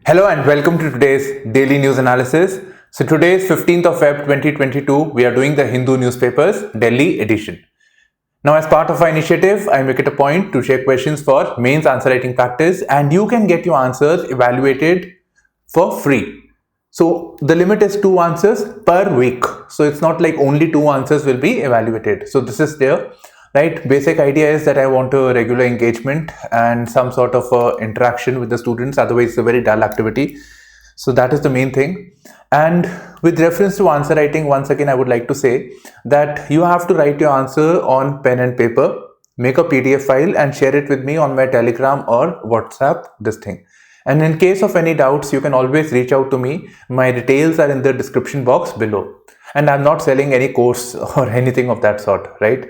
Hello and welcome to today's daily news analysis. So today is 15th of Feb 2022. We are doing the Hindu newspapers Delhi edition. Now as part of our initiative, I make it a point to share questions for mains answer writing practice and you can get your answers evaluated for free. So the limit is 2 answers per week. So it's not like only 2 answers will be evaluated. So this is there. Right, basic idea is that I want a regular engagement and some sort of interaction with the students, otherwise it's a very dull activity. So that is the main thing. And with reference to answer writing, once again I would like to say that you have to write your answer on pen and paper, make a PDF file and share it with me on my Telegram or WhatsApp, this thing. And in case of any doubts, you can always reach out to me. My details are in the description box below. And I'm not selling any course or anything of that sort, right?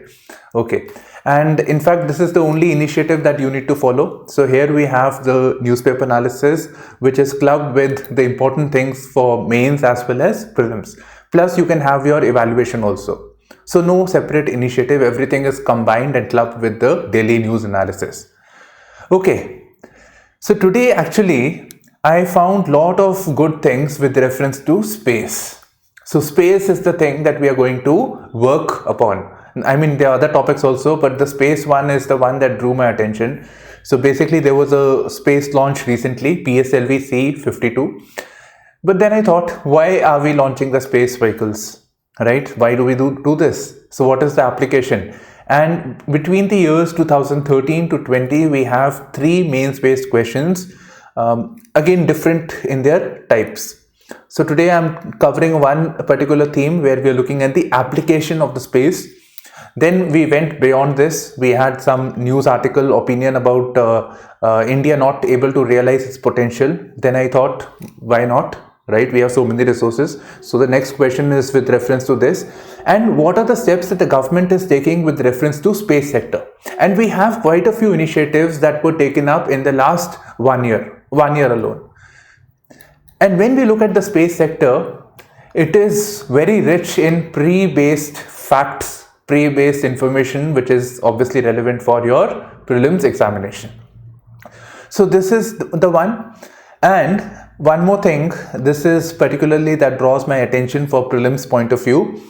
Okay. And in fact, this is the only initiative that you need to follow. So here we have the newspaper analysis, which is clubbed with the important things for mains as well as prelims. Plus you can have your evaluation also. So no separate initiative, everything is combined and clubbed with the daily news analysis. Okay. So today actually, I found lot of good things with reference to space. So space is the thing that we are going to work upon. I mean, there are other topics also, but the space one is the one that drew my attention. So basically there was a space launch recently, PSLV C-52. But then I thought, why are we launching the space vehicles, right? Why do we do this? So what is the application? And between the years 2013 to 20, we have 3 mains based questions, again different in their types. So today I'm covering one particular theme where we are looking at the application of the space. Then we went beyond this. We had some news article opinion about India not able to realize its potential. Then I thought, why not? Right? We have so many resources. So the next question is with reference to this. And what are the steps that the government is taking with reference to space sector? And we have quite a few initiatives that were taken up in the last 1 year alone. And when we look at the space sector, it is very rich in pre-based facts, pre-based information, which is obviously relevant for your prelims examination. So this is the one. And one more thing, this is particularly that draws my attention for prelims point of view,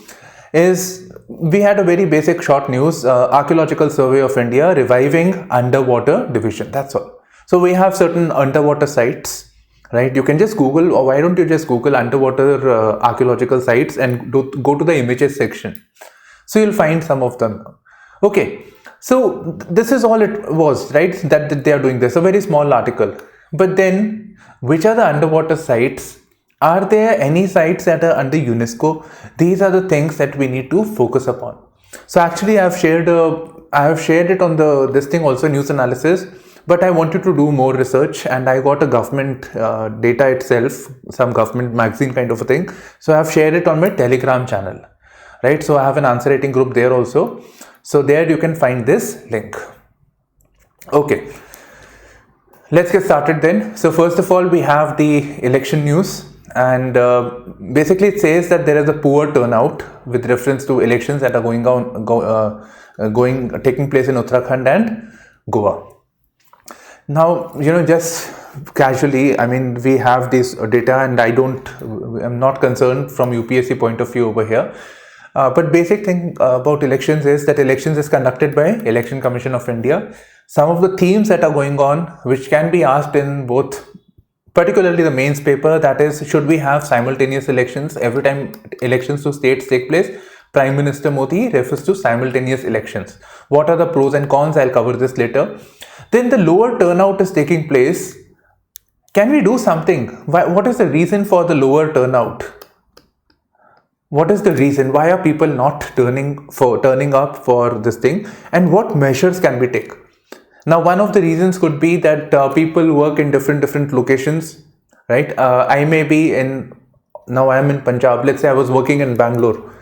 is we had a very basic short news, Archaeological Survey of India reviving underwater division. That's all. So we have certain underwater sites. Right, you can just Google, or why don't you just Google underwater archaeological sites and go to the images section. So you'll find some of them. Okay, so this is all it was, right? That they are doing this, a very small article. But then, which are the underwater sites? Are there any sites that are under UNESCO? These are the things that we need to focus upon. So actually, I have shared it on this thing also, news analysis. But I wanted to do more research and I got a government data itself, some government magazine kind of a thing. So I have shared it on my Telegram channel, right? So I have an answer writing group there also. So there you can find this link. Okay, let's get started then. So first of all, we have the election news and basically it says that there is a poor turnout with reference to elections that are taking place in Uttarakhand and Goa. Now, just casually, I mean, we have this data and I'm not concerned from UPSC point of view over here. But basic thing about elections is that elections is conducted by Election Commission of India. Some of the themes that are going on, which can be asked in both, particularly the mains paper, that is, should we have simultaneous elections every time elections to states take place? Prime Minister Modi refers to simultaneous elections. What are the pros and cons? I'll cover this later. Then the lower turnout is taking place. Can we do something? What is the reason for the lower turnout? What is the reason? Why are people not turning up for this thing? And what measures can we take? Now, one of the reasons could be that people work in different locations, right? I am in Punjab. Let's say I was working in Bangalore.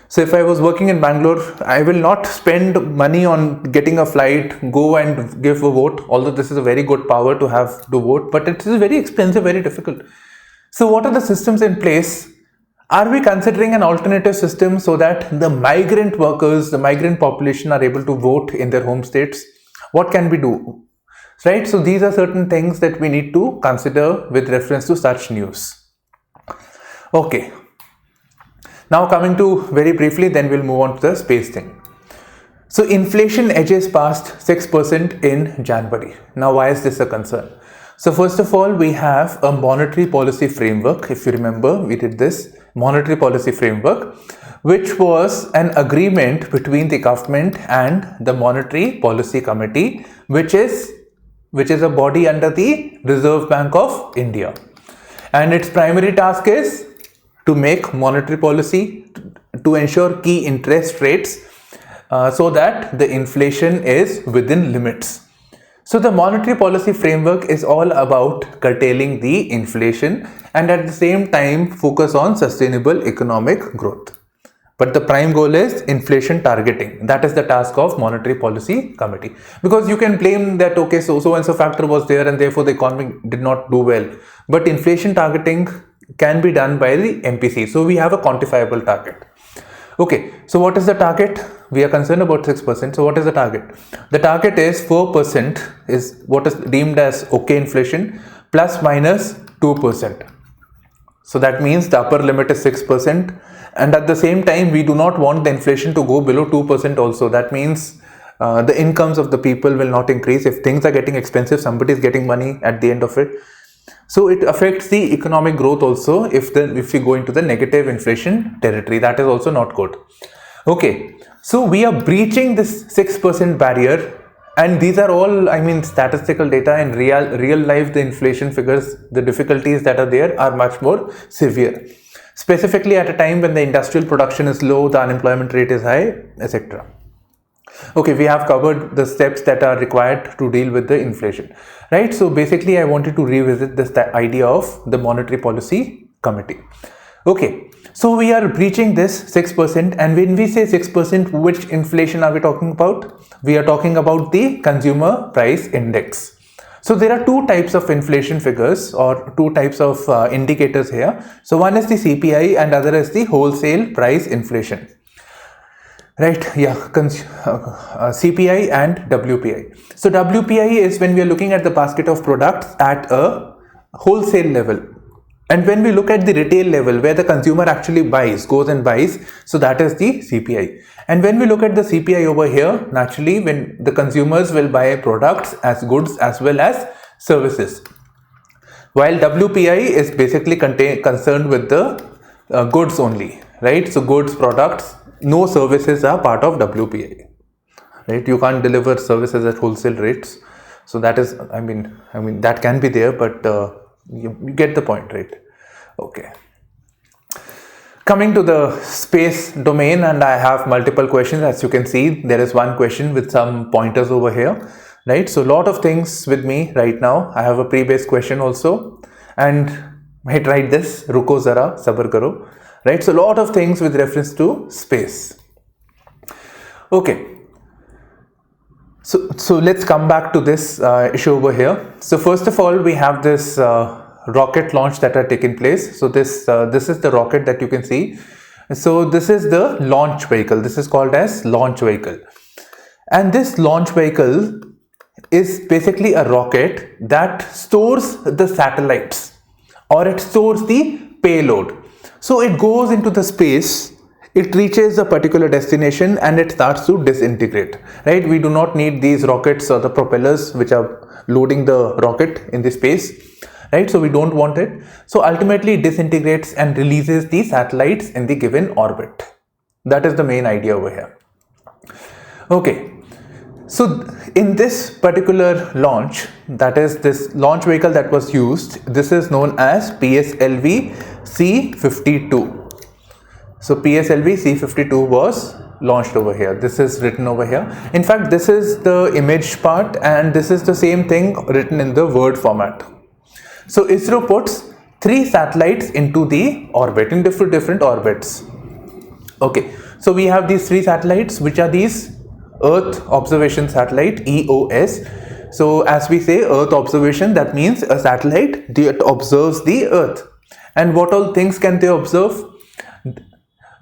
So if I was working in Bangalore, I will not spend money on getting a flight, go and give a vote, although this is a very good power to have to vote, but it is very expensive, very difficult. So what are the systems in place? Are we considering an alternative system so that the migrant workers, the migrant population are able to vote in their home states? What can we do? right? So these are certain things that we need to consider with reference to such news. Okay, now coming to very briefly, then we'll move on to the space thing. So inflation edges past 6% in January. Now why is this a concern? So first of all, we have a monetary policy framework. If you remember, we did this monetary policy framework, which was an agreement between the government and the Monetary Policy Committee, which is a body under the Reserve Bank of India. And its primary task is to make monetary policy, to ensure key interest rates so that the inflation is within limits. So the monetary policy framework is all about curtailing the inflation and at the same time focus on sustainable economic growth. But the prime goal is inflation targeting. That is the task of Monetary Policy Committee. Because you can blame that, okay, so and so factor was there and therefore the economy did not do well. But inflation targeting can be done by the MPC. So we have a quantifiable target. Okay, so what is the target? We are concerned about 6%. So what is the target? The target is 4% is what is deemed as okay inflation plus minus 2%. So that means the upper limit is 6%. And at the same time, we do not want the inflation to go below 2% also. That means the incomes of the people will not increase. If things are getting expensive, somebody is getting money at the end of it. So it affects the economic growth also if we go into the negative inflation territory. That is also not good. Okay, so we are breaching this 6% barrier, and these are all, I mean, statistical data. In real life, the inflation figures, the difficulties that are there are much more severe. Specifically at a time when the industrial production is low, the unemployment rate is high, etc. Okay, we have covered the steps that are required to deal with the inflation, right? So basically I wanted to revisit this idea of the Monetary Policy Committee. Okay, so we are breaching this 6%, and when we say 6%, which inflation are we talking about? We are talking about the Consumer Price Index. So there are two types of inflation figures or two types of indicators here. So one is the CPI and other is the wholesale price inflation. Right, yeah, CPI and WPI. So WPI is when we are looking at the basket of products at a wholesale level. And when we look at the retail level where the consumer actually goes and buys, so that is the CPI. And when we look at the CPI over here, naturally when the consumers will buy products as goods as well as services. While WPI is basically concerned with the goods only, right? So goods, products, no services are part of WPI, right? You can't deliver services at wholesale rates. So that is, I mean that can be there, but you get the point, right? Okay. Coming to the space domain, and I have multiple questions. As you can see, there is one question with some pointers over here, right? So a lot of things with me right now. I have a pre-based question also, and might write this, Ruko Zara, Sabar Karo. Right, so a lot of things with reference to space. Okay, so let's come back to this issue over here. So first of all, we have this rocket launch that are taking place. So this is the rocket that you can see. So this is the launch vehicle. This is called as launch vehicle, and this launch vehicle is basically a rocket that stores the satellites, or it stores the payload. So it goes into the space, it reaches a particular destination and it starts to disintegrate, right? We do not need these rockets or the propellers which are loading the rocket in the space, right? So we don't want it. So ultimately it disintegrates and releases the satellites in the given orbit. That is the main idea over here. Okay. So in this particular launch, that is this launch vehicle that was used, this is known as PSLV C-52. So PSLV C-52 was launched over here. This is written over here. In fact, this is the image part and this is the same thing written in the word format. So ISRO puts 3 satellites into the orbit, in different orbits. Okay, so we have these 3 satellites, which are these Earth Observation Satellite, EOS. So as we say Earth Observation, that means a satellite that observes the Earth. And what all things can they observe?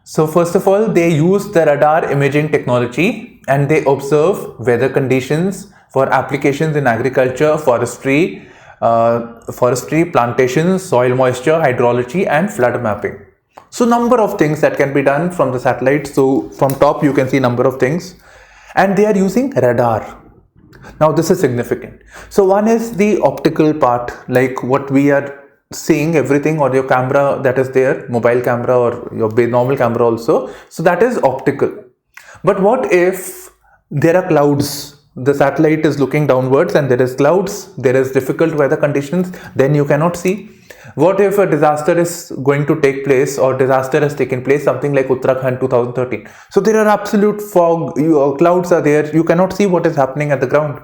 So first of all, they use the radar imaging technology and they observe weather conditions, for applications in agriculture, forestry, plantations, soil moisture, hydrology and flood mapping. So number of things that can be done from the satellite. So from top you can see number of things, and they are using radar. Now this is significant. So one is the optical part, like what we are seeing everything, or your camera that is there, mobile camera or your normal camera also. So that is optical. But what if there are clouds? The satellite is looking downwards and there is clouds, there is difficult weather conditions, then you cannot see. What if a disaster is going to take place, or disaster has taken place, something like Uttarakhand 2013. So there are absolute fog, clouds are there, you cannot see what is happening at the ground.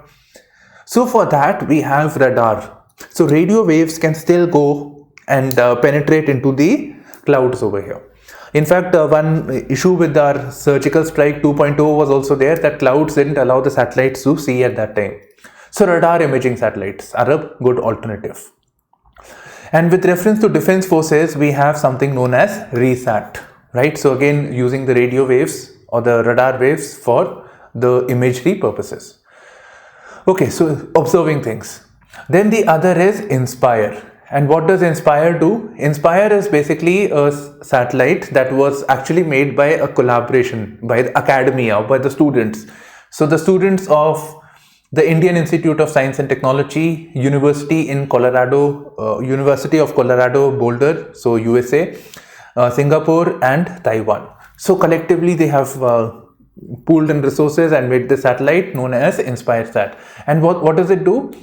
So for that we have radar. So radio waves can still go and penetrate into the clouds over here. In fact, one issue with our surgical strike 2.0 was also there, that clouds didn't allow the satellites to see at that time. So radar imaging satellites are a good alternative. And with reference to defense forces, we have something known as RESAT, right? So again, using the radio waves or the radar waves for the imagery purposes. Okay, so observing things. Then the other is INSPIRE. And what does INSPIRE do? INSPIRE is basically a satellite that was actually made by a collaboration by the academia, by the students. So the students of the Indian Institute of Science and Technology, University in Colorado, University of Colorado Boulder, so USA, Singapore and Taiwan. So collectively they have pooled in resources and made the satellite known as INSPIRE-SAT. And what does it do?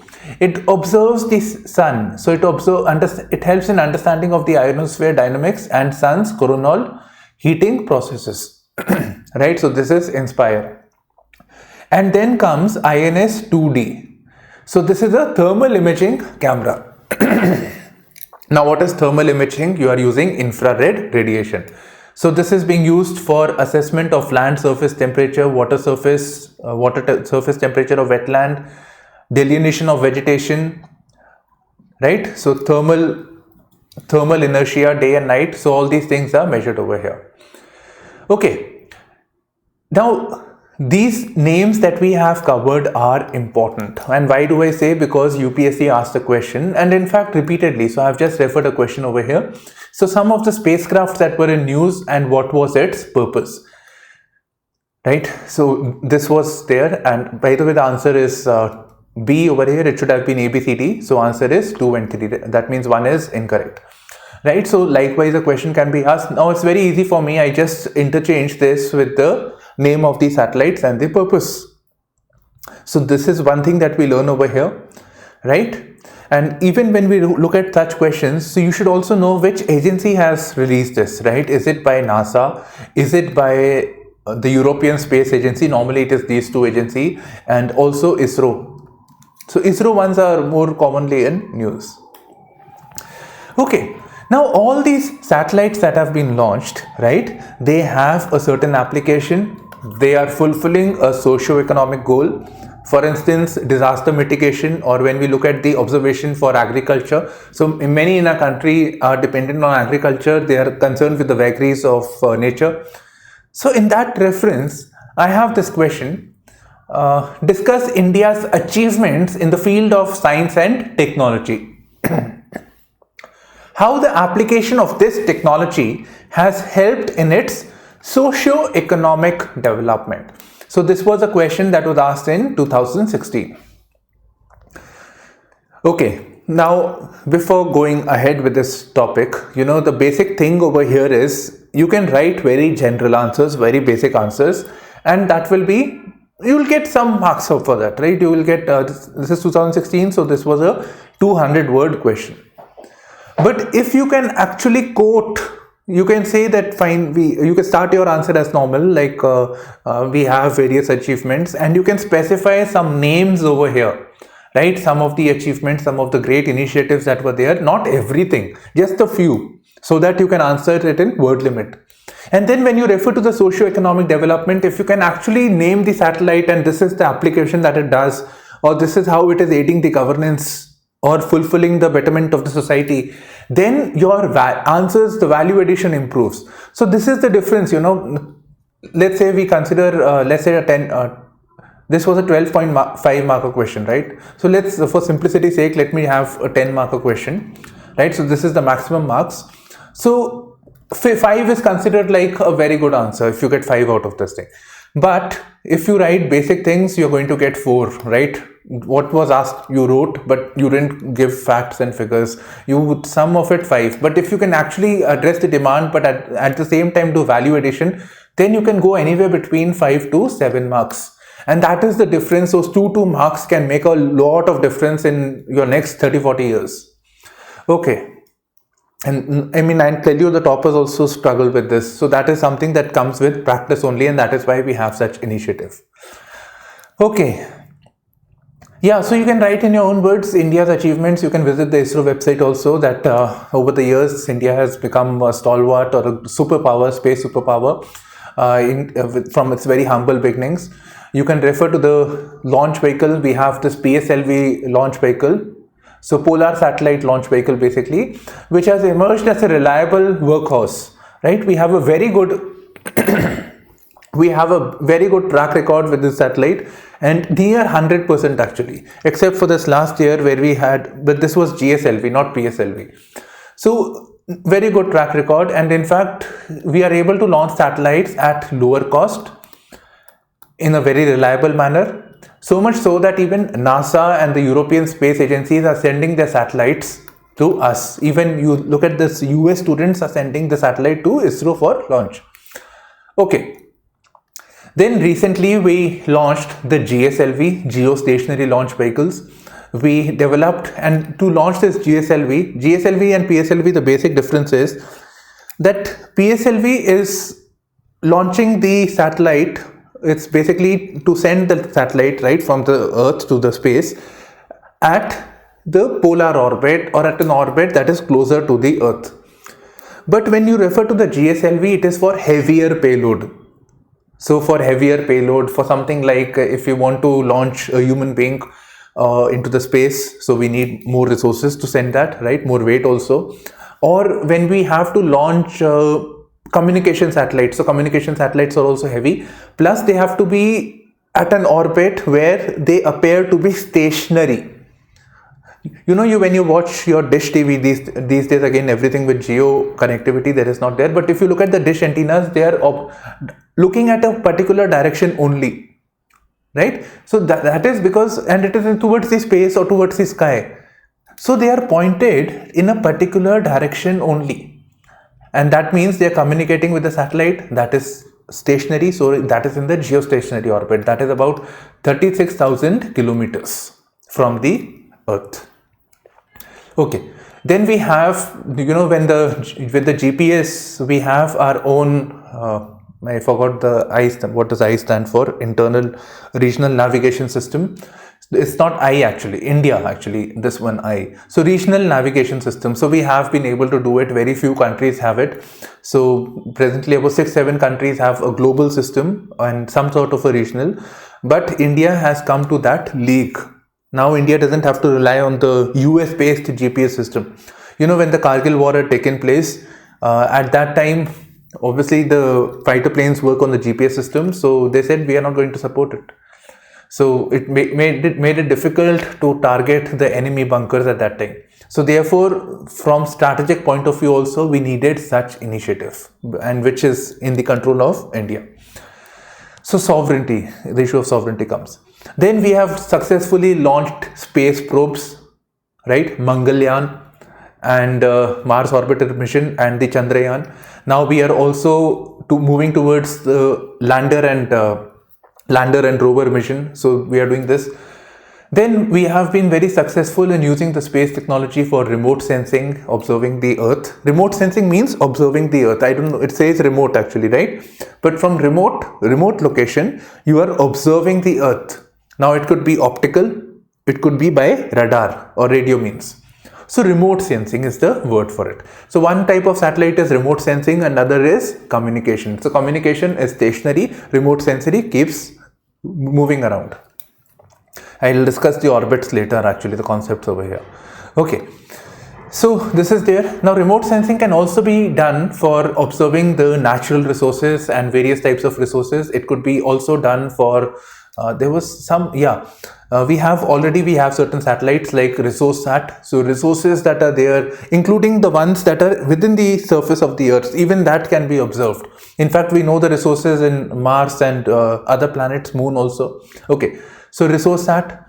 It observes the sun. So it helps in understanding of the ionosphere dynamics and sun's coronal heating processes. Right? So this is INSPIRE. And then comes INS-2D. So this is a thermal imaging camera. Now what is thermal imaging? You are using infrared radiation. So this is being used for assessment of land surface temperature, water surface temperature of wetland, delineation of vegetation, right? So thermal inertia day and night. So all these things are measured over here. Okay. Now these names that we have covered are important. And why do I say? Because UPSC asked a question, and in fact repeatedly. So I have just referred a question over here. So some of the spacecrafts that were in news and what was its purpose, right? So this was there, and by the way the answer is B over here. It should have been ABCD. So answer is 2 and 3. That means 1 is incorrect, right? So likewise a question can be asked. Now it's very easy for me. I just interchange this with the name of the satellites and the purpose. So this is one thing that we learn over here, right? And even when we look at such questions, so you should also know which agency has released this, right? Is it by NASA? Is it by the European Space Agency? Normally it is these two agencies, and also ISRO. So ISRO ones are more commonly in news. Okay. Now all these satellites that have been launched, right? They have a certain application. They are fulfilling a socio-economic goal. For instance, disaster mitigation, or when we look at the observation for agriculture. So many in our country are dependent on agriculture. They are concerned with the vagaries of nature. So in that reference, I have this question. Discuss India's achievements in the field of science and technology. How the application of this technology has helped in its socio-economic development. So this was a question that was asked in 2016. Okay, now before going ahead with this topic, the basic thing over here is you can write very general answers, very basic answers, and that will be, you will get some marks for that, right? You will get, this is 2016, so this was a 200-word question. But if you can actually quote, you can say that fine, you can start your answer as normal, like we have various achievements, and you can specify some names over here, right? Some of the achievements, some of the great initiatives that were there, not everything, just a few, so that you can answer it in word limit. And then when you refer to the socio-economic development, if you can actually name the satellite and this is the application that it does, or this is how it is aiding the governance or fulfilling the betterment of the society, then your answers, the value addition improves. So this is the difference, let's say we consider, let's say This was a 12.5 marker question, right? So let's, for simplicity's sake, let me have a 10 marker question, right? So this is the maximum marks. So 5 is considered like a very good answer if you get 5 out of this thing. But if you write basic things, you're going to get 4, right? What was asked you wrote, but you didn't give facts and figures. You would sum of it 5. But if you can actually address the demand, but at the same time do value addition, then you can go anywhere between 5 to 7 marks. And that is the difference. Those 2 marks can make a lot of difference in your next 30-40 years. Okay. And I mean, I'll tell you, the toppers also struggle with this. So that is something that comes with practice only, and that is why we have such initiative. Okay. Yeah, so you can write in your own words India's achievements. You can visit the ISRO website also, that over the years, India has become a stalwart or a superpower, space superpower, from its very humble beginnings. You can refer to the launch vehicle. We have this PSLV launch vehicle. So Polar Satellite Launch Vehicle basically, which has emerged as a reliable workhorse, right? We have a very good track record with this satellite, and near 100% actually, except for this last year where we had, but this was GSLV, not PSLV. So very good track record, and in fact, we are able to launch satellites at lower cost in a very reliable manner. So much so that even NASA and the European space agencies are sending their satellites to us. Even you look at this, US students are sending the satellite to ISRO for launch. Okay. Then recently we launched the GSLV, Geostationary Launch Vehicles. We developed, and to launch this GSLV and PSLV, the basic difference is that PSLV is launching the satellite. It's basically to send the satellite right from the Earth to the space at the polar orbit or at an orbit that is closer to the Earth. But when you refer to the GSLV, it is for heavier payload. So for heavier payload, for something like if you want to launch a human being into the space, so we need more resources to send that, right? More weight also. Or when we have to launch communication satellites. So communication satellites are also heavy, plus they have to be at an orbit where they appear to be stationary. You know, when you watch your dish TV these days, again, everything with geo connectivity, there is not there. But if you look at the dish antennas, they are looking at a particular direction only, right? So that is because, and it is towards the space or towards the sky. So they are pointed in a particular direction only. And that means they are communicating with the satellite that is stationary. So that is in the geostationary orbit. That is about 36,000 kilometers from the Earth. Okay. Then we have, you know, with the GPS, we have our own, I forgot the I, what does I stand for? Internal Regional Navigation System. It's not I actually, India actually, this one I. So regional navigation system. So we have been able to do it. Very few countries have it. So presently about 6-7 countries have a global system and some sort of a regional. But India has come to that league. Now India doesn't have to rely on the US based GPS system. You know, when the Kargil war had taken place, at that time, obviously the fighter planes work on the GPS system. So they said we are not going to support it. So it made it difficult to target the enemy bunkers at that time. So therefore, from strategic point of view also, we needed such initiative, and which is in the control of India. So sovereignty, the issue of sovereignty comes. Then we have successfully launched space probes, right? Mangalyaan and Mars orbiter mission and the Chandrayaan. Now we are also moving towards the lander and rover mission. So we are doing this. Then we have been very successful in using the space technology for remote sensing, observing the Earth. Remote sensing means observing the Earth. I don't know, it says remote actually, right? But from remote location, you are observing the Earth. Now it could be optical, it could be by radar or radio means. So remote sensing is the word for it. So one type of satellite is remote sensing, another is communication. So communication is stationary, remote sensory keeps moving around. I will discuss the orbits later, actually, the concepts over here. Okay, so this is there. Now remote sensing can also be done for observing the natural resources and various types of resources. It could be also done for There was some, we have certain satellites like ResourceSat. So resources that are there, including the ones that are within the surface of the Earth, even that can be observed. In fact, we know the resources in Mars and other planets, Moon also. Okay, so ResourceSat,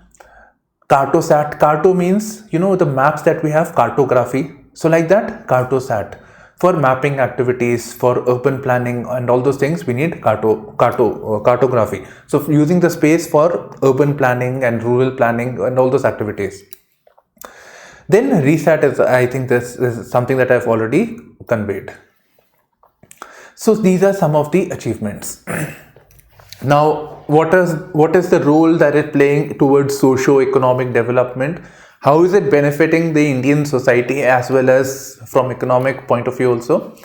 Cartosat. Carto means, the maps that we have, cartography. So like that, Cartosat. For mapping activities, for urban planning and all those things, we need cartography. So using the space for urban planning and rural planning and all those activities. Then RESAT is, I think this is something that I've already conveyed. So these are some of the achievements. Now, what is the role that it's playing towards socio-economic development? How is it benefiting the Indian society as well as from economic point of view also?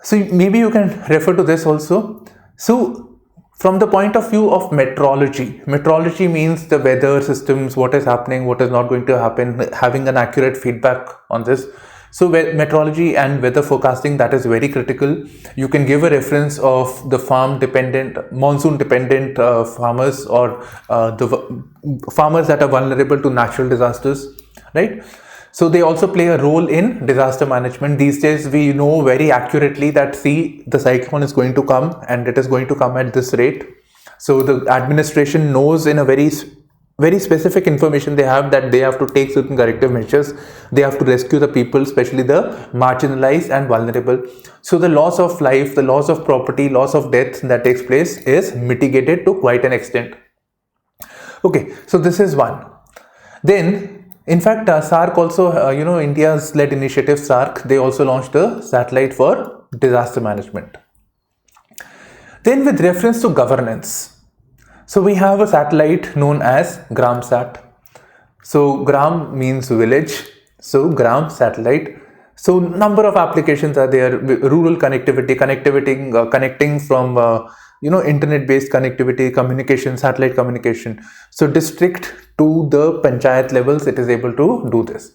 So maybe you can refer to this also. So from the point of view of meteorology means the weather systems, what is happening, what is not going to happen, having an accurate feedback on this. So meteorology and weather forecasting, that is very critical. You can give a reference of the monsoon dependent farmers, or the farmers that are vulnerable to natural disasters, right? So they also play a role in disaster management. These days we know very accurately that the cyclone is going to come and it is going to come at this rate. So the administration knows in a very specific information they have, that they have to take certain corrective measures. They have to rescue the people, especially the marginalized and vulnerable. So the loss of life, the loss of property, loss of death that takes place is mitigated to quite an extent. Okay, so this is one. Then, in fact, SARC also, India's led initiative SARC, they also launched a satellite for disaster management. Then with reference to governance, so we have a satellite known as GramSat. So Gram means village. So Gram satellite. So number of applications are there. Rural connectivity, connecting from internet-based connectivity, communication, satellite communication. So district to the panchayat levels, it is able to do this.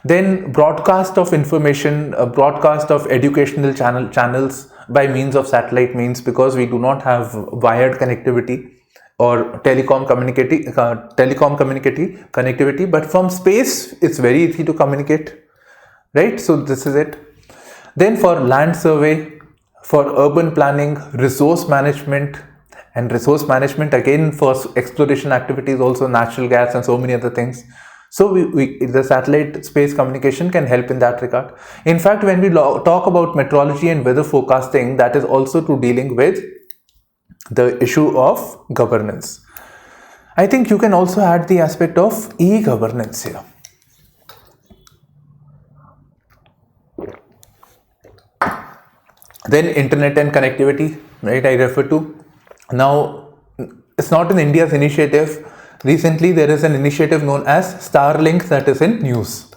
Then broadcast of information, broadcast of educational channels by means of satellite means, because we do not have wired connectivity or telecom connectivity, but from space it's very easy to communicate, right? So this is it. Then for land survey, for urban planning, resource management again for exploration activities, also natural gas and so many other things. So the satellite space communication can help in that regard. In fact, when we talk about meteorology and weather forecasting, that is also to dealing with the issue of governance. I think you can also add the aspect of e-governance here. Then internet and connectivity, right, I refer to. Now, it's not in India's initiative. Recently, there is an initiative known as Starlink that is in news.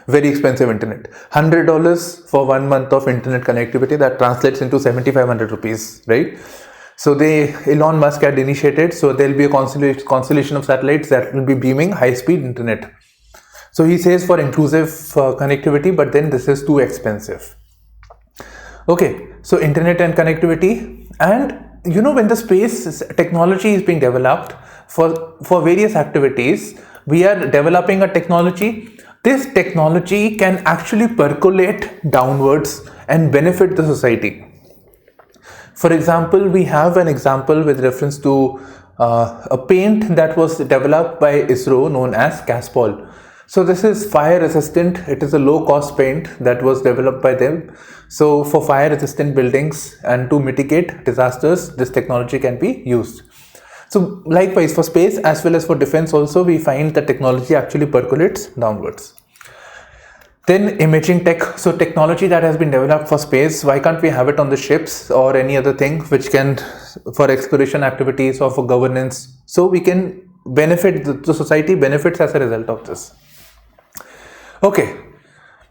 Very expensive internet. $100 for 1 month of internet connectivity, that translates into 7,500 rupees, right? So Elon Musk had initiated, so there will be a constellation of satellites that will be beaming high-speed internet. So he says for inclusive connectivity, but then this is too expensive. Okay, so internet and connectivity, and when the space technology is being developed for various activities, we are developing a technology. This technology can actually percolate downwards and benefit the society. For example, we have an example with reference to a paint that was developed by ISRO known as Caspol. So this is fire resistant. It is a low cost paint that was developed by them. So for fire resistant buildings and to mitigate disasters, this technology can be used. So likewise for space as well as for defense also, we find that technology actually percolates downwards. Then imaging tech, so technology that has been developed for space, why can't we have it on the ships or any other thing which can, for exploration activities or for governance, so we can benefit, the society benefits as a result of this. Okay,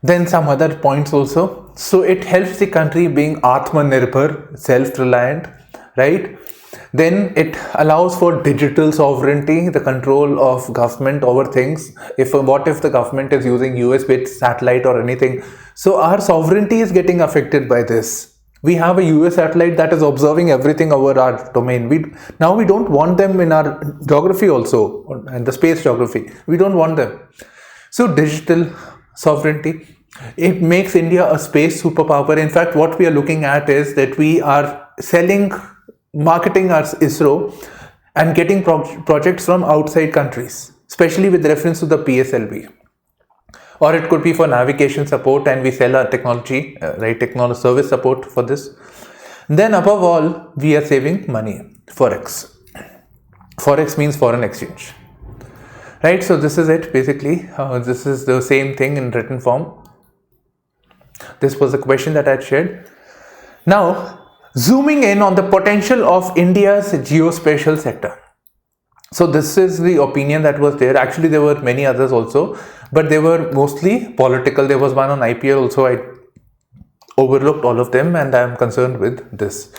then some other points also. So it helps the country being Atmanirbhar, self-reliant, right? Then it allows for digital sovereignty, the control of government over things. What if the government is using US-based satellite or anything? So our sovereignty is getting affected by this. We have a US satellite that is observing everything over our domain. Now we don't want them in our geography also, and the space geography. We don't want them. So digital sovereignty, it makes India a space superpower. In fact, what we are looking at is that we are marketing our ISRO and getting projects from outside countries, especially with reference to the PSLV. Or it could be for navigation support, and we sell our technology, technology service support for this. Then above all, we are saving money. Forex. Forex means foreign exchange. Right, so this is it basically. This is the same thing in written form. This was the question that I had shared. Now, zooming in on the potential of India's geospatial sector. So this is the opinion that was there. Actually, there were many others also, but they were mostly political. There was one on IPL also. I overlooked all of them, and I am concerned with this.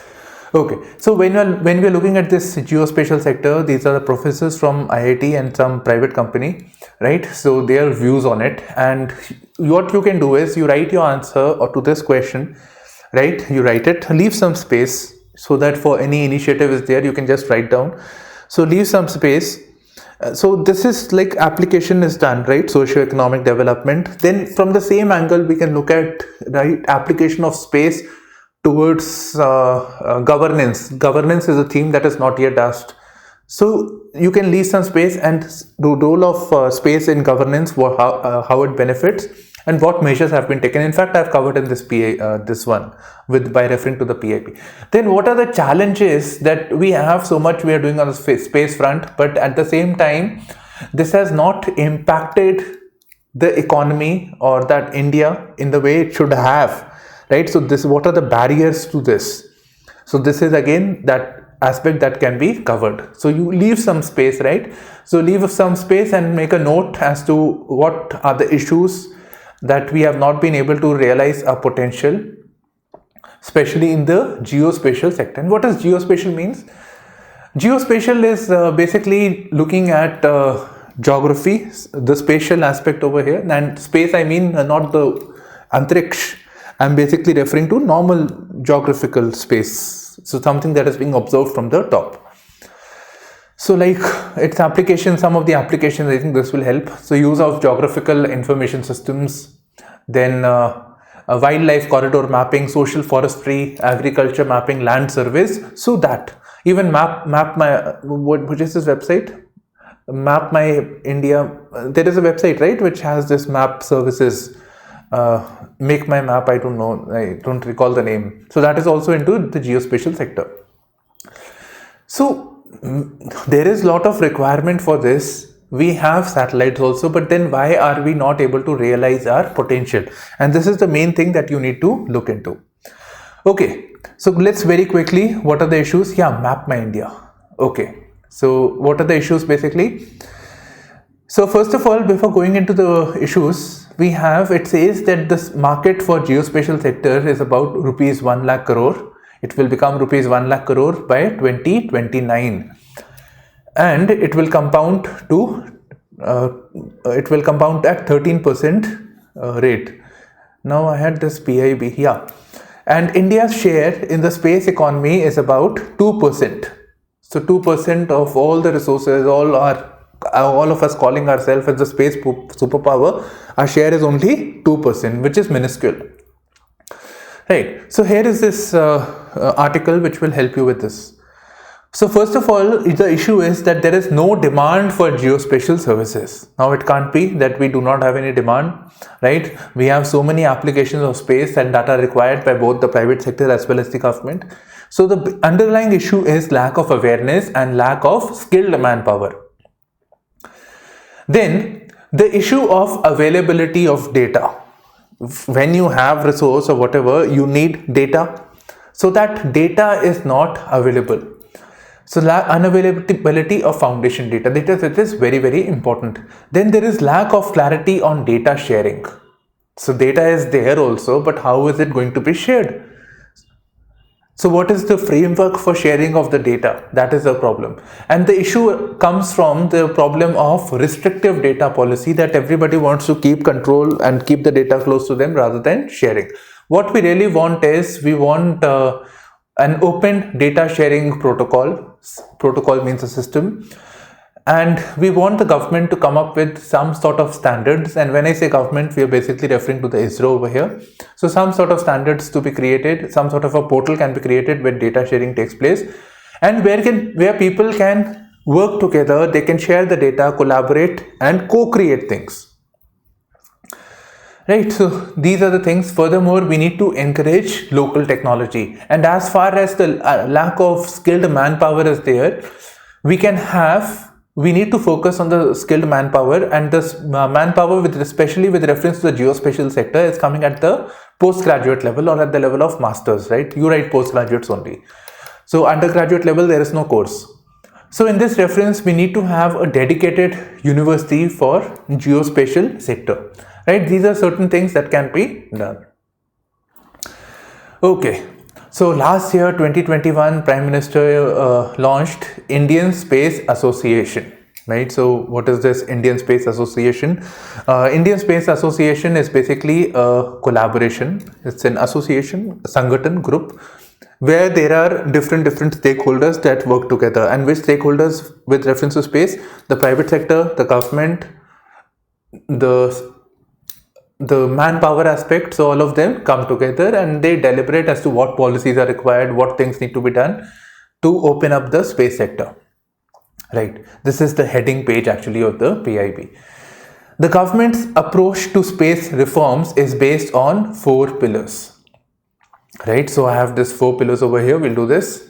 Okay, so when we are looking at this geospatial sector, these are the professors from IIT and some private company, right? So their views on it, and what you can do is you write your answer to this question, right? You write it, leave some space so that for any initiative is there, you can just write down. So leave some space. So this is like application is done, right? Socio-economic development. Then from the same angle, we can look at, right, application of space towards governance. Governance is a theme that is not yet asked. So you can leave some space and the role of space in governance, how it benefits, and what measures have been taken. In fact, I've covered in this one by referring to the PIB. Then what are the challenges that we have? So much we are doing on the space front, but at the same time, this has not impacted the economy or that India in the way it should have, right? So what are the barriers to this? So this is again that aspect that can be covered. So you leave some space, right? So leave some space and make a note as to what are the issues that we have not been able to realize our potential, especially in the geospatial sector. And what does geospatial means? Geospatial is basically looking at geography, the spatial aspect over here. And space, I mean not the antariksh. I'm basically referring to normal geographical space. So something that is being observed from the top. So like its application, some of the applications, I think this will help. So use of geographical information systems, then wildlife corridor mapping, social forestry, agriculture mapping, land surveys. So that even map my, what is this website? Map My India. There is a website, right, which has this map services. Make My Map, I don't know, I don't recall the name. So that is also into the geospatial sector. So there is a lot of requirement for this. We have satellites also, but then why are we not able to realize our potential? And this is the main thing that you need to look into. Okay, so let's very quickly, what are the issues? Yeah, Map My India. Okay, so what are the issues basically? So first of all, before going into the issues, it says that this market for geospatial sector is about rupees 1 lakh crore. It will become rupees 1 lakh crore by 2029, and it will compound at 13% rate. Now I had this PIB, yeah, and India's share in the space economy is about 2%. So 2% of all the resources, all of us calling ourselves as the space superpower, our share is only 2%, which is minuscule. Right. So here is this article which will help you with this. So first of all, the issue is that there is no demand for geospatial services. Now it can't be that we do not have any demand, right? We have so many applications of space and that are required by both the private sector as well as the government. So the underlying issue is lack of awareness and lack of skilled manpower. Then the issue of availability of data. When you have resource or whatever, you need data. So that data is not available. So unavailability of foundation data. That is very, very important. Then there is lack of clarity on data sharing. So data is there also, but how is it going to be shared? So what is the framework for sharing of the data? That is a problem. And the issue comes from the problem of restrictive data policy, that everybody wants to keep control and keep the data close to them rather than sharing. What we really want is, we want an open data sharing protocol. Protocol means a system. And we want the government to come up with some sort of standards. And when I say government, we are basically referring to the ISRO over here. So some sort of standards to be created, some sort of a portal can be created where data sharing takes place, and where people can work together, they can share the data, collaborate and co-create things. Right, so these are the things. Furthermore, we need to encourage local technology. And as far as the lack of skilled manpower is there, we need to focus on the skilled manpower, and this manpower, especially with reference to the geospatial sector, is coming at the postgraduate level or at the level of masters, right? You write postgraduates only. So undergraduate level, there is no course. So in this reference, we need to have a dedicated university for geospatial sector. Right, these are certain things that can be done. Okay, so last year 2021, Prime Minister launched Indian Space Association. Right, so what is this Indian Space Association? Indian Space Association is basically a collaboration. It's an association, a Sangathan group, where there are different stakeholders that work together. And which stakeholders with reference to space? The private sector, the government, the manpower aspect. So all of them come together and they deliberate as to what policies are required, what things need to be done to open up the space sector. Right, this is the heading page actually of the PIB. The government's approach to space reforms is based on 4 pillars. Right, so I have this 4 pillars over here. We'll do this.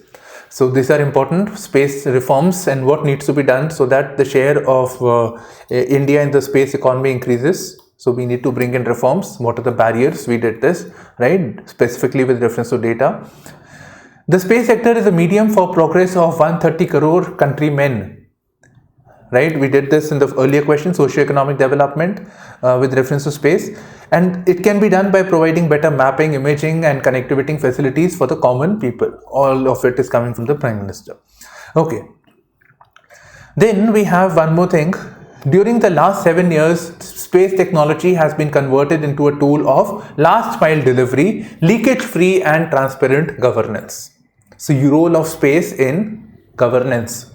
So these are important: space reforms and what needs to be done so that the share of India in the space economy increases. So we need to bring in reforms. What are the barriers? We did this, right, specifically with reference to data. The space sector is a medium for progress of 130 crore countrymen. Right, we did this in the earlier question, socio-economic development with reference to space. And it can be done by providing better mapping, imaging and connectivity facilities for the common people. All of it is coming from the Prime Minister. Okay. Then we have one more thing. During the last 7 years, space technology has been converted into a tool of last mile delivery, leakage free and transparent governance. So your role of space in governance,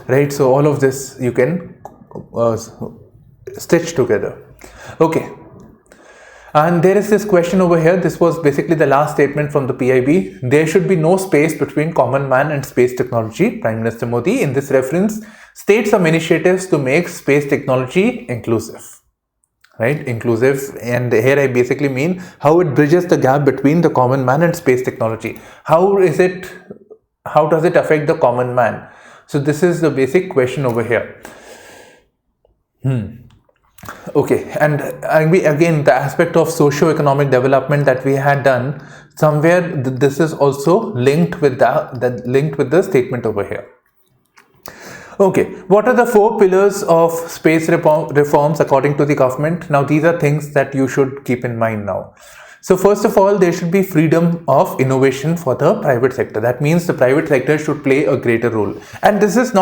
right? So all of this you can stitch together. Okay. And there is this question over here. This was basically the last statement from the PIB. There should be no space between common man and space technology. Prime Minister Modi, in this reference, states some initiatives to make space technology inclusive. Right, inclusive. And here I basically mean how it bridges the gap between the common man and space technology. How does it affect the common man? So this is the basic question over here. Okay, and again, the aspect of socio-economic development that we had done, somewhere this is also linked with the statement over here. Okay, what are the 4 pillars of space reforms according to the government? Now these are things that you should keep in mind now. So first of all, there should be freedom of innovation for the private sector. That means the private sector should play a greater role. And this is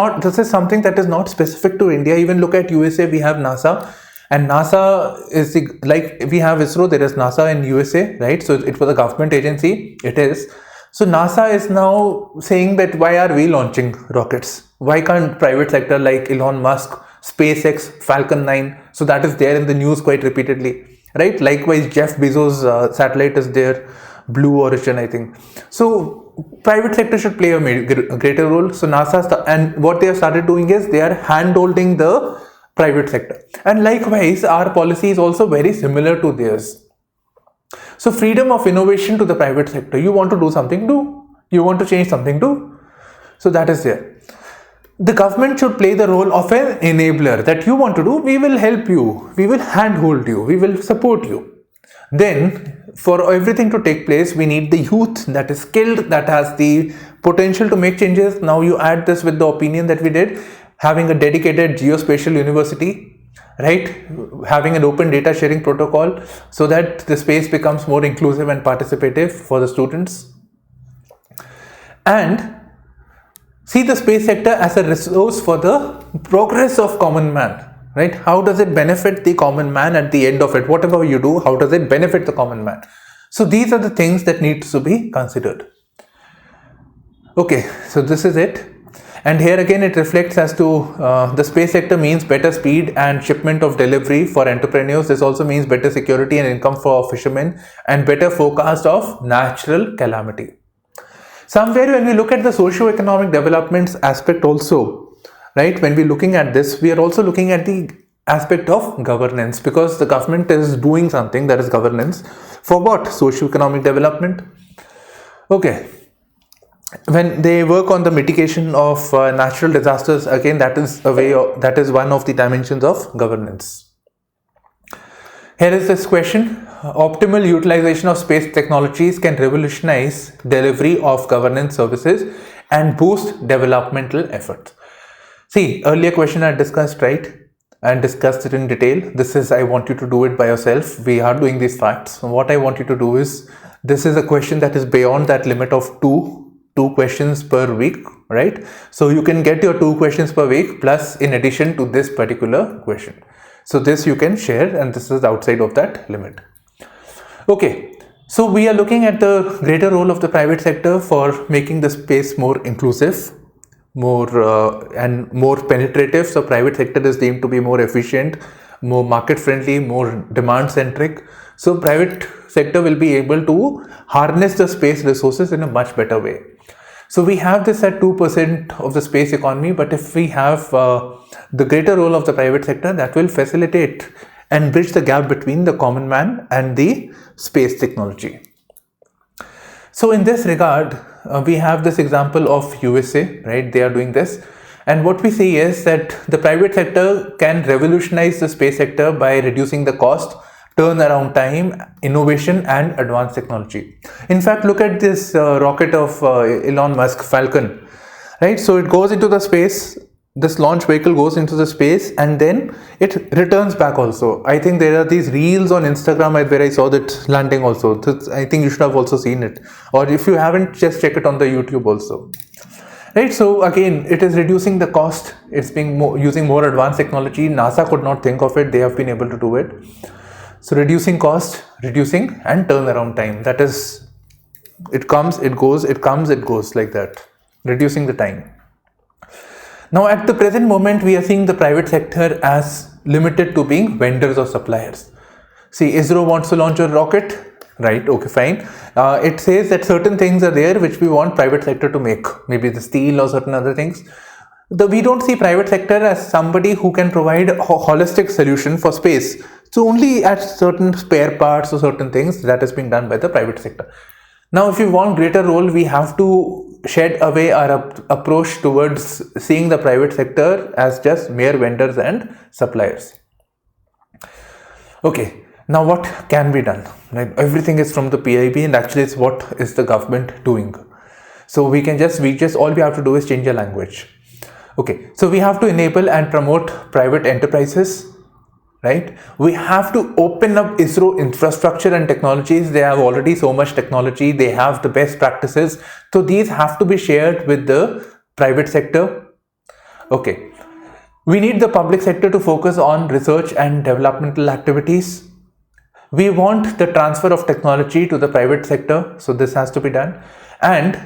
something that is not specific to India. Even look at USA, we have NASA. And NASA is like we have ISRO, there is NASA in USA, right? So it was a government agency, it is. So NASA is now saying that why are we launching rockets? Why can't private sector like Elon Musk, SpaceX, Falcon 9? So that is there in the news quite repeatedly, right? Likewise, Jeff Bezos' satellite is there, Blue Origin, I think. So private sector should play a greater role. So NASA, and what they have started doing is they are hand-holding the private sector. And likewise, our policy is also very similar to theirs. So freedom of innovation to the private sector. You want to do something, do. You want to change something, do. So that is there. The government should play the role of an enabler. That you want to do, we will help you. We will handhold you. We will support you. Then for everything to take place, we need the youth that is skilled, that has the potential to make changes. Now you add this with the opinion that we did, having a dedicated geospatial university, right? Having an open data sharing protocol so that the space becomes more inclusive and participative for the students. And see the space sector as a resource for the progress of common man, right? How does it benefit the common man at the end of it? Whatever you do, how does it benefit the common man? So these are the things that need to be considered. Okay, so this is it. And here again it reflects as to the space sector means better speed and shipment of delivery for entrepreneurs. This also means better security and income for fishermen and better forecast of natural calamity. Somewhere when we look at the socio-economic developments aspect also, right, when we're looking at this, we are also looking at the aspect of governance, because the government is doing something, that is governance. For what? Socio-economic development. Okay. When they work on the mitigation of natural disasters, again that is one of the dimensions of governance. Here is this question: optimal utilization of space technologies can revolutionize delivery of governance services and boost developmental efforts. See, earlier question I discussed, right, and discussed it in detail. This is, I want you to do it by yourself. We are doing these facts. So what I want you to do is, this is a question that is beyond that limit of two questions per week, right? So you can get your 2 questions per week plus in addition to this particular question. So this you can share, and this is outside of that limit. Okay, so we are looking at the greater role of the private sector for making the space more inclusive, and more penetrative. So private sector is deemed to be more efficient, more market friendly, more demand centric. So private sector will be able to harness the space resources in a much better way. So we have this at 2% of the space economy, but if we have the greater role of the private sector, that will facilitate and bridge the gap between the common man and the space technology. So in this regard, we have this example of USA, right? They are doing this. And what we see is that the private sector can revolutionize the space sector by reducing the cost, turnaround time, innovation and advanced technology. In fact, look at this rocket of Elon Musk, Falcon, right? So it goes into the space, this launch vehicle goes into the space and then it returns back also. I think there are these reels on Instagram where I saw that landing also. I think you should have also seen it, or if you haven't, just check it on the YouTube also. Right, so again, it is reducing the cost. It's being using more advanced technology. NASA could not think of it. They have been able to do it. So reducing cost, reducing and turnaround time. That is, it comes, it goes, it comes, it goes, like that. Reducing the time. Now at the present moment, we are seeing the private sector as limited to being vendors or suppliers. See, ISRO wants to launch a rocket. Right, okay, fine. It says that certain things are there which we want private sector to make, maybe the steel or certain other things. We don't see private sector as somebody who can provide a holistic solution for space. So only at certain spare parts or certain things that is being done by the private sector. Now, if we want greater role, we have to shed away our approach towards seeing the private sector as just mere vendors and suppliers. Okay. Now what can be done? Right? Everything is from the PIB, and actually it's what is the government doing. So we just all we have to do is change the language. Okay, so we have to enable and promote private enterprises, right? We have to open up ISRO infrastructure and technologies. They have already so much technology. They have the best practices. So these have to be shared with the private sector. Okay, we need the public sector to focus on research and developmental activities. We want the transfer of technology to the private sector, so this has to be done. And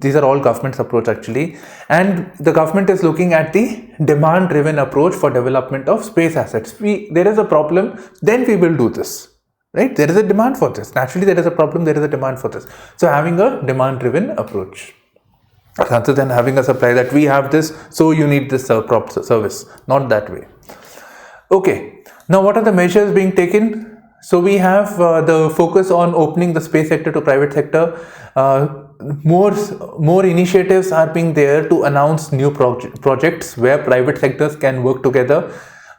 these are all government's approach actually. And the government is looking at the demand-driven approach for development of space assets. There is a problem, then we will do this, right? There is a demand for this. Naturally, there is a problem, there is a demand for this. So having a demand-driven approach, rather than having a supply that we have this, so you need this service, not that way. Okay, now what are the measures being taken? So we have the focus on opening the space sector to private sector. More initiatives are being there to announce new projects where private sectors can work together.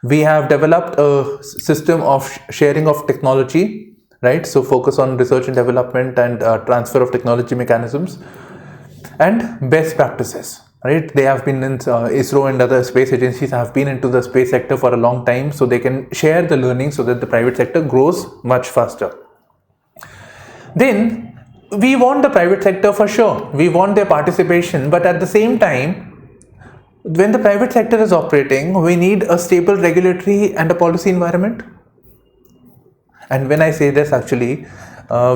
We have developed a system of sharing of technology, right? So focus on research and development and transfer of technology mechanisms and best practices. Right, they have been in ISRO and other space agencies have been into the space sector for a long time, so they can share the learning so that the private sector grows much faster. Then we want the private sector for sure, we want their participation, but at the same time, when the private sector is operating, we need a stable regulatory and a policy environment. And when I say this, actually,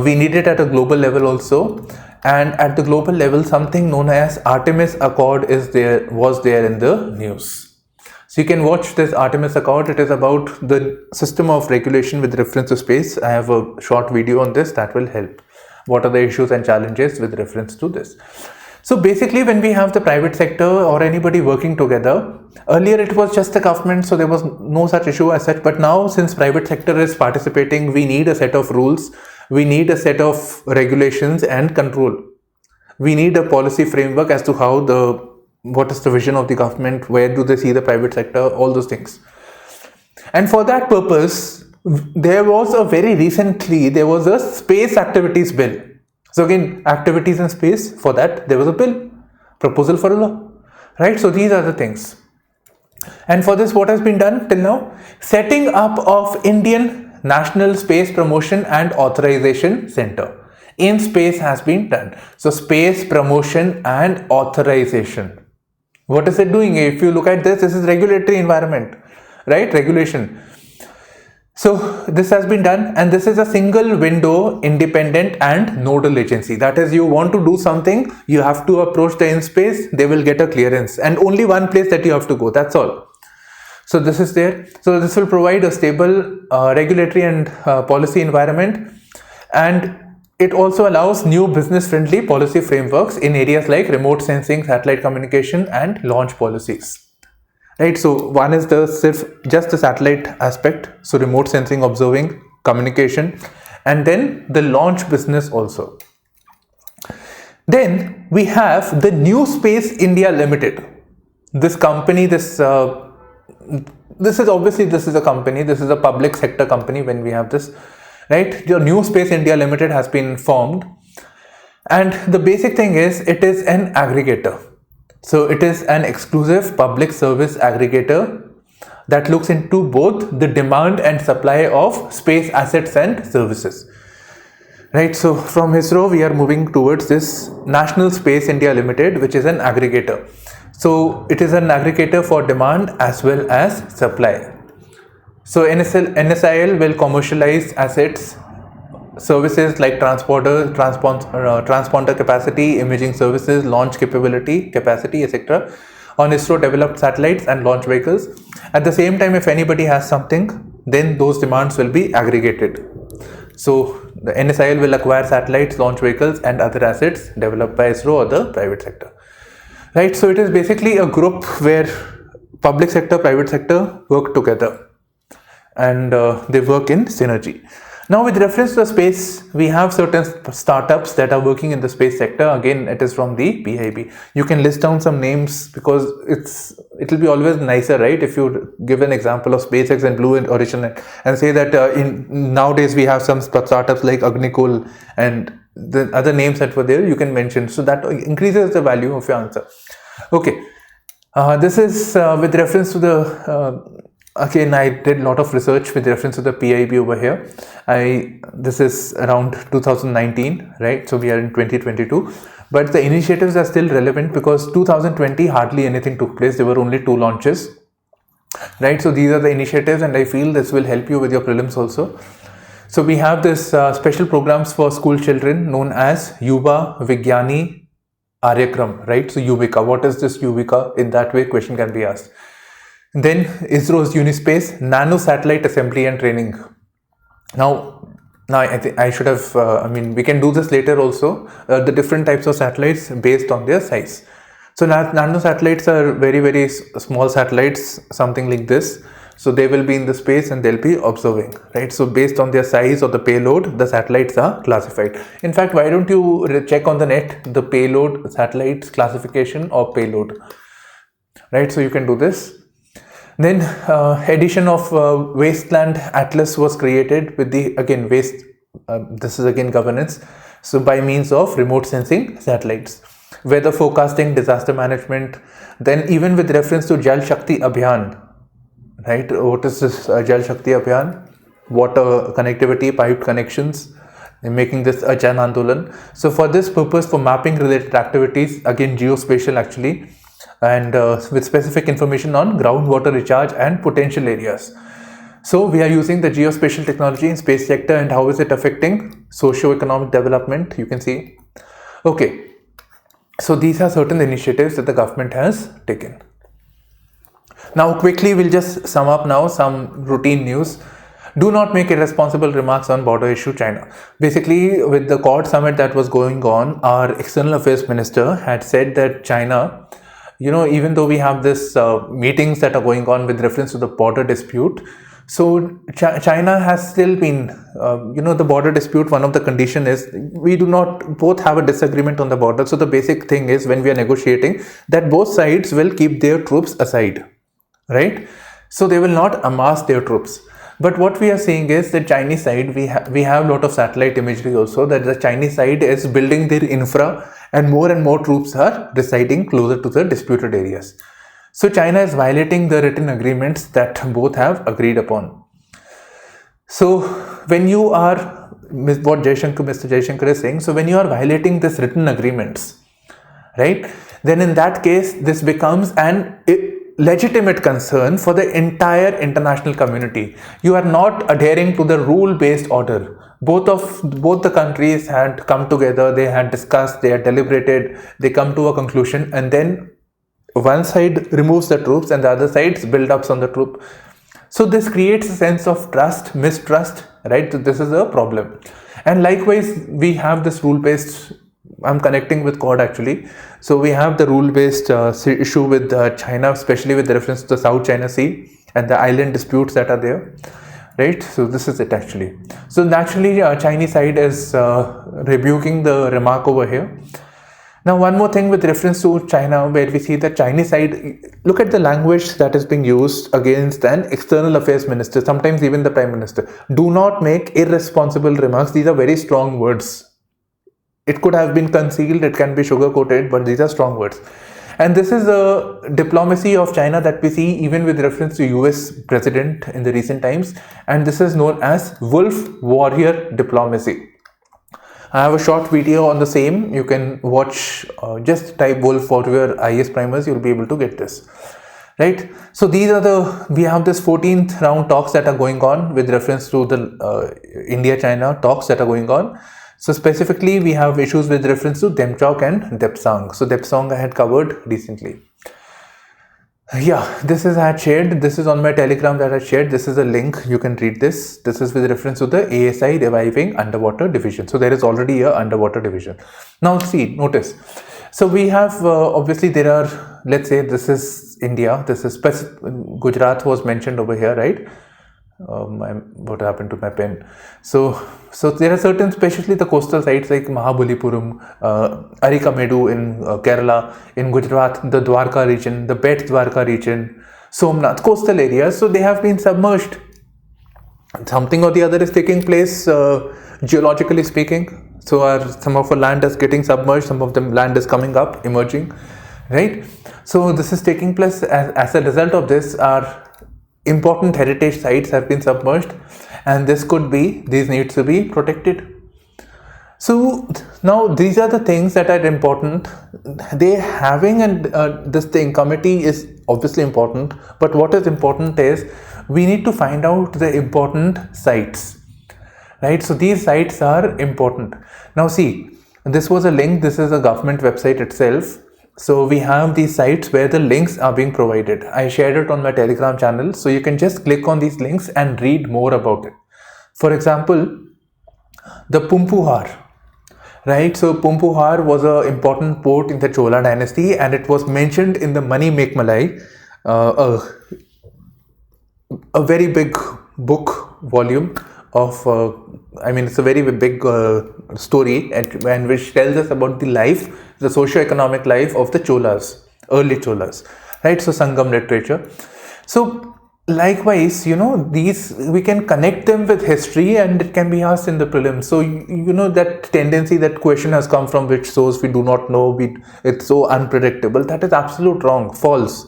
We need it at a global level also, and at the global level something known as Artemis Accord was there in the news. So you can watch this Artemis Accord. It is about the system of regulation with reference to space. I have a short video on this that will help. What are the issues and challenges with reference to this? So basically, when we have the private sector or anybody working together, earlier it was just the government, so there was no such issue as such. But now, since private sector is participating, we need a set of rules, we need a set of regulations and control. We need a policy framework as to what is the vision of the government, where do they see the private sector, all those things. And for that purpose, there was a space activities bill. So again, activities in space, for that there was a bill, proposal for a law, right? So these are the things. And for this, what has been done till now? Setting up of Indian National Space Promotion and Authorization Center in space has been done. So space promotion and authorization. What is it doing? If you look at this is regulatory environment, right? Regulation. So this has been done, and this is a single window independent and nodal agency. That is, you want to do something, you have to approach the InSpace, they will get a clearance, and only one place that you have to go, that's all. So this is there. So this will provide a stable regulatory and policy environment, and it also allows new business friendly policy frameworks in areas like remote sensing, satellite communication and launch policies. Right, so one is just the satellite aspect, so remote sensing, observing, communication, and then the launch business also. Then we have the New Space India Limited. This company, this is a company, this is a public sector company when we have this, right? The New Space India Limited has been formed, and the basic thing is it is an aggregator. So it is an exclusive public service aggregator that looks into both the demand and supply of space assets and services. Right, so from ISRO we are moving towards this National Space India Limited, which is an aggregator. So it is an aggregator for demand as well as supply. So NSIL will commercialize assets, services like transponder capacity, imaging services, launch capacity, etc. on ISRO developed satellites and launch vehicles. At the same time, if anybody has something, then those demands will be aggregated. So the NSIL will acquire satellites, launch vehicles and other assets developed by ISRO or the private sector. Right, so it is basically a group where public sector, private sector work together, and they work in synergy. Now, with reference to the space, we have certain startups that are working in the space sector. Again, it is from the PIB. You can list down some names because it will be always nicer, right? If you give an example of SpaceX and Blue Origin and say that nowadays we have some startups like Agnikul and the other names that were there, you can mention. So that increases the value of your answer. Okay, this is with reference to the. Again, I did a lot of research with reference to the PIB over here. This is around 2019, right? So we are in 2022, but the initiatives are still relevant because 2020 hardly anything took place. There were only 2 launches, right? So these are the initiatives, and I feel this will help you with your prelims also. So we have this special programs for school children known as Yuva Vigyani Aryakram, right? So Yuvika, what is this Yuvika? In that way, question can be asked. Then ISRO's Unispace Nano Satellite Assembly and Training. Now I think I should have, we can do this later also, the different types of satellites based on their size. So nano satellites are very, very small satellites, something like this. So they will be in the space and they'll be observing, right? So based on their size or the payload, the satellites are classified. In fact, why don't you check on the net the payload, satellites classification or payload, right? So you can do this. Then edition of Wasteland Atlas was created with the this is again governance. So by means of remote sensing satellites, weather forecasting, disaster management. Then even with reference to Jal Shakti Abhiyan, right? What is this Jal Shakti Abhiyan? Water connectivity, piped connections, making this a Jan Andolan. So for this purpose, for mapping related activities, again geospatial actually, and with specific information on groundwater recharge and potential areas. So we are using the geospatial technology in space sector, and how is it affecting socio-economic development? You can see. Okay, so these are certain initiatives that the government has taken. Now quickly we'll just sum up now some routine news. Do not make irresponsible remarks on border issue China. Basically, with the Quad summit that was going on, our external affairs minister had said that China, even though we have this meetings that are going on with reference to the border dispute, so China has still been, the border dispute, one of the condition is we do not both have a disagreement on the border. So the basic thing is when we are negotiating that both sides will keep their troops aside, right? So they will not amass their troops. But what we are seeing is the Chinese side, we have a lot of satellite imagery also, that the Chinese side is building their infra and more troops are residing closer to the disputed areas. So China is violating the written agreements that both have agreed upon. So when you are, what Mr. Jaishankar is saying, so when you are violating this written agreements, right, then in that case, this becomes an legitimate concern for the entire international community. You are not adhering to the rule-based order. Both the countries had come together, they had discussed, they had deliberated, they come to a conclusion, and then one side removes the troops and the other side's build ups on the troop. So this creates a sense of trust, mistrust, right? So this is a problem. And likewise, we have this rule-based, I'm connecting with Quad actually. So we have the rule-based issue with China, especially with reference to the South China Sea and the island disputes that are there, right? So this is it actually. So naturally, Chinese side is rebuking the remark over here. Now, one more thing with reference to China, where we see the Chinese side, look at the language that is being used against an external affairs minister, sometimes even the prime minister. Do not make irresponsible remarks. These are very strong words. It could have been concealed, it can be sugar-coated, but these are strong words. And this is a diplomacy of China that we see even with reference to US president in the recent times. And this is known as wolf warrior diplomacy. I have a short video on the same. You can watch, just type wolf warrior IASPrimers, you'll be able to get this. Right? So these are we have this 14th round talks that are going on with reference to the India-China talks that are going on. So specifically, we have issues with reference to Demchok and Depsang. So Depsang I had covered recently. Yeah, this is I had shared. This is on my Telegram that I shared. This is a link. You can read this. This is with reference to the ASI reviving underwater division. So there is already a underwater division. Now see, notice. So we have, obviously there are, let's say this is India. This is Gujarat was mentioned over here, right? What happened to my pen? So there are certain, especially the coastal sites like Mahabalipuram, Arikamedu in Kerala, in Gujarat, the Dwarka region, the Bet Dwarka region, Somnath, coastal areas. So they have been submerged. Something or the other is taking place, geologically speaking. So some of our land is getting submerged, some of the land is coming up, emerging, right? So this is taking place as a result of this. Our important heritage sites have been submerged, and these needs to be protected. So now these are the things that are important. They having this thing committee is obviously important, but what is important is we need to find out the important sites, right? So these sites are important. Now see, this was a link. This is a government website itself. So we have these sites where the links are being provided. I shared it on my Telegram channel. So you can just click on these links and read more about it. For example, the Pumpuhar, right? So Pumpuhar was an important port in the Chola dynasty, and it was mentioned in the Mani Make Malai, a very big book volume of, it's a very big story and which tells us about the life, the socio-economic life of the Cholas, early Cholas, right? So Sangam literature. So likewise, these, we can connect them with history and it can be asked in the prelims. So, that tendency, that question has come from which source we do not know, it's so unpredictable. That is absolute wrong, false.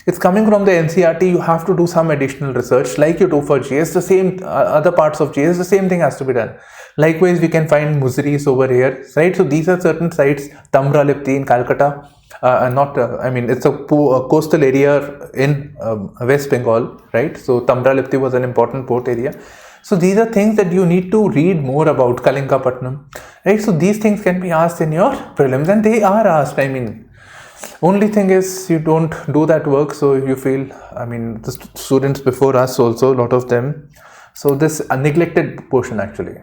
It's coming from the NCERT. You have to do some additional research like you do for GS. The same, other parts of GS, the same thing has to be done. Likewise, we can find Muziris over here, right? So these are certain sites, Tamra Lipti in Calcutta, it's a coastal area in West Bengal, right? So Tamralipti was an important port area. So these are things that you need to read more about. Kalinkapatnam, right? So these things can be asked in your prelims, and they are asked. Only thing is you don't do that work, so you feel, the students before us also, a lot of them. So this neglected portion actually.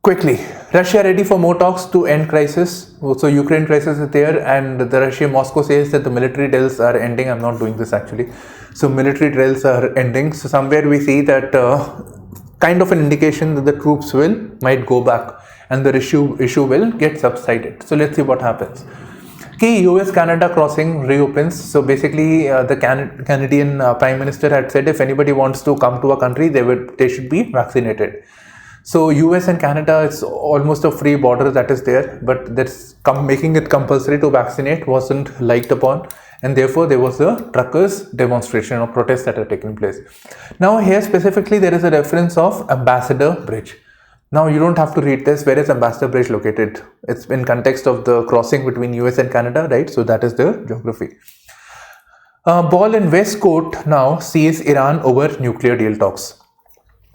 Quickly, Russia ready for more talks to end crisis. So Ukraine crisis is there, and the Moscow says that the military drills are ending. I'm not doing this actually. So military drills are ending. So somewhere we see that kind of an indication that the troops might go back, and the issue will get subsided. So let's see what happens. Key US-Canada crossing reopens. So basically, the Canadian Prime Minister had said if anybody wants to come to a country, they should be vaccinated. So US and Canada, it's almost a free border that is there, but that's making it compulsory to vaccinate wasn't liked upon, and therefore there was a truckers demonstration or protest that had taken place. Now here specifically there is a reference of Ambassador Bridge. Now you don't have to read this. Where is Ambassador Bridge located? It's in context of the crossing between US and Canada, right? So that is the geography. Ball in West Court now sees Iran over nuclear deal talks.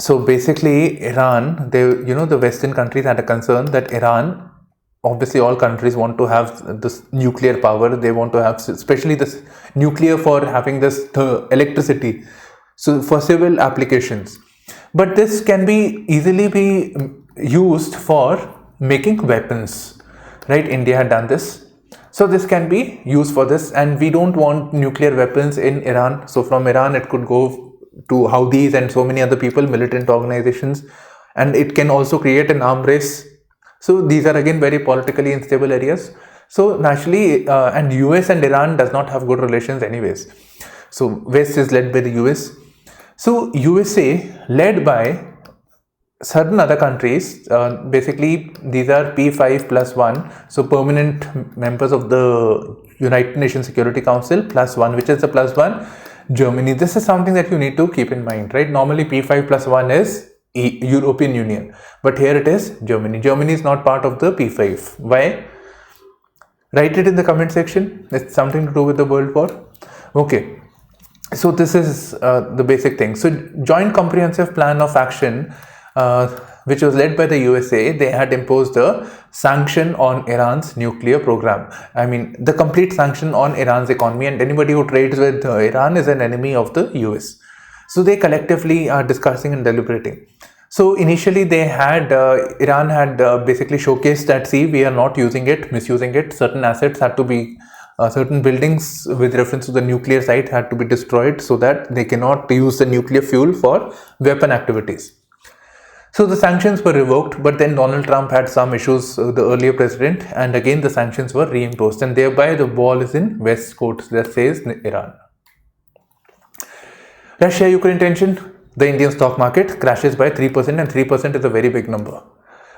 So basically Iran, the Western countries had a concern that Iran, obviously all countries want to have this nuclear power. They want to have especially this nuclear for having this electricity, so for civil applications. But this can easily be used for making weapons, right? India had done this. So this can be used for this, and we don't want nuclear weapons in Iran. So from Iran it could go to Houthis and so many other people, militant organizations, and it can also create an arm race. So these are again very politically unstable areas. So naturally, and US and Iran does not have good relations anyways. So West is led by the US. So USA led by certain other countries, basically these are P5+1, so permanent members of the United Nations Security Council +1, which is the +1, Germany. This is something that you need to keep in mind, right? Normally P5+1 is European Union, but here it is Germany. Germany is not part of the P5. Why? Write it in the comment section. It's something to do with the World War. Okay. So this is the basic thing. So Joint Comprehensive Plan of Action, which was led by the USA, they had imposed a sanction on Iran's nuclear program. The complete sanction on Iran's economy, and anybody who trades with Iran is an enemy of the US. So they collectively are discussing and deliberating. So initially they had, Iran had basically showcased that, see, we are not using it, misusing it. Certain assets had to be, certain buildings with reference to the nuclear site had to be destroyed so that they cannot use the nuclear fuel for weapon activities. So the sanctions were revoked, but then Donald Trump had some issues, the earlier president, and again the sanctions were reimposed, and thereby the ball is in West Court, that says Iran. Russia-Ukraine tension, the Indian stock market crashes by 3%, and 3% is a very big number.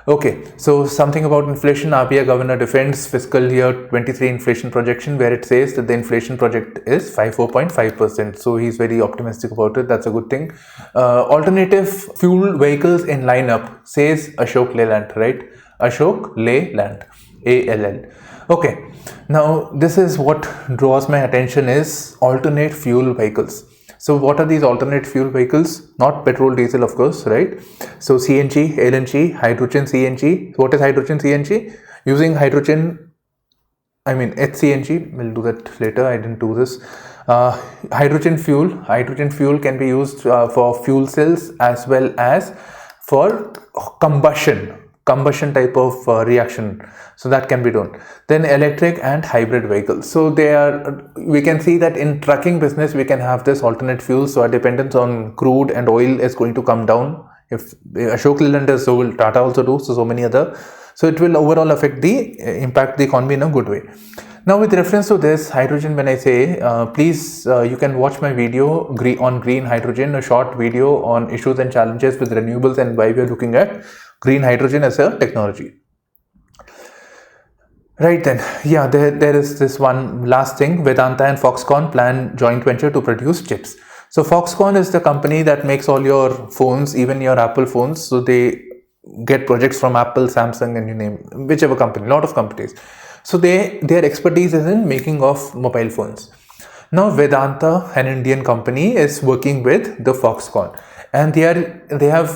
Okay, so something about inflation. RBI governor defends fiscal year 23 inflation projection, where it says that the inflation project is 4.5%. So he's very optimistic about it. That's a good thing. Alternative fuel vehicles in lineup, says Ashok Leyland, right? Ashok Leyland, ALL. Okay, now this is what draws my attention is alternate fuel vehicles. So what are these alternate fuel vehicles? Not petrol, diesel, of course, right? So CNG, LNG, hydrogen CNG. What is hydrogen CNG? Using hydrogen, HCNG, we'll do that later. I didn't do this. Hydrogen fuel can be used for fuel cells as well as for combustion type of reaction, so that can be done. Then electric and hybrid vehicles. So we can see that in trucking business we can have this alternate fuels, so our dependence on crude and oil is going to come down. If Ashok Leyland does, so will Tata also do, so many other. So it will overall impact the economy in a good way. Now with reference to this hydrogen, when I say, please you can watch my video on green hydrogen, a short video on issues and challenges with renewables and why we are looking at green hydrogen as a technology. Right then, yeah, there is this one last thing. Vedanta and Foxconn plan joint venture to produce chips. So Foxconn is the company that makes all your phones, even your Apple phones. So they get projects from Apple, Samsung, and you name whichever company, lot of companies. So their expertise is in making of mobile phones. Now Vedanta, an Indian company, is working with the Foxconn, and they have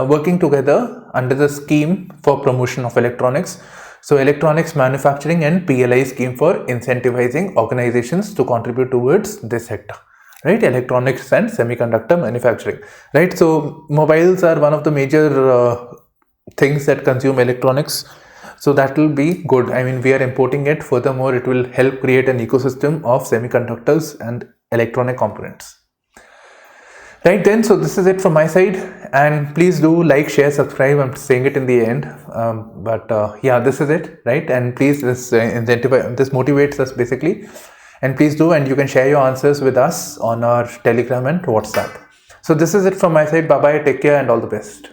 working together under the scheme for promotion of electronics. So electronics manufacturing and PLI scheme for incentivizing organizations to contribute towards this sector, right? Electronics and semiconductor manufacturing, right? So mobiles are one of the major things that consume electronics. So that will be good. I mean, we are importing it. Furthermore, it will help create an ecosystem of semiconductors and electronic components. Right then, so this is it from my side, and please do like, share, subscribe. I'm saying it in the end, yeah, this is it, right? And please, this motivates us basically, and please do, and you can share your answers with us on our Telegram and WhatsApp. So this is it from my side. Bye bye, take care, and all the best.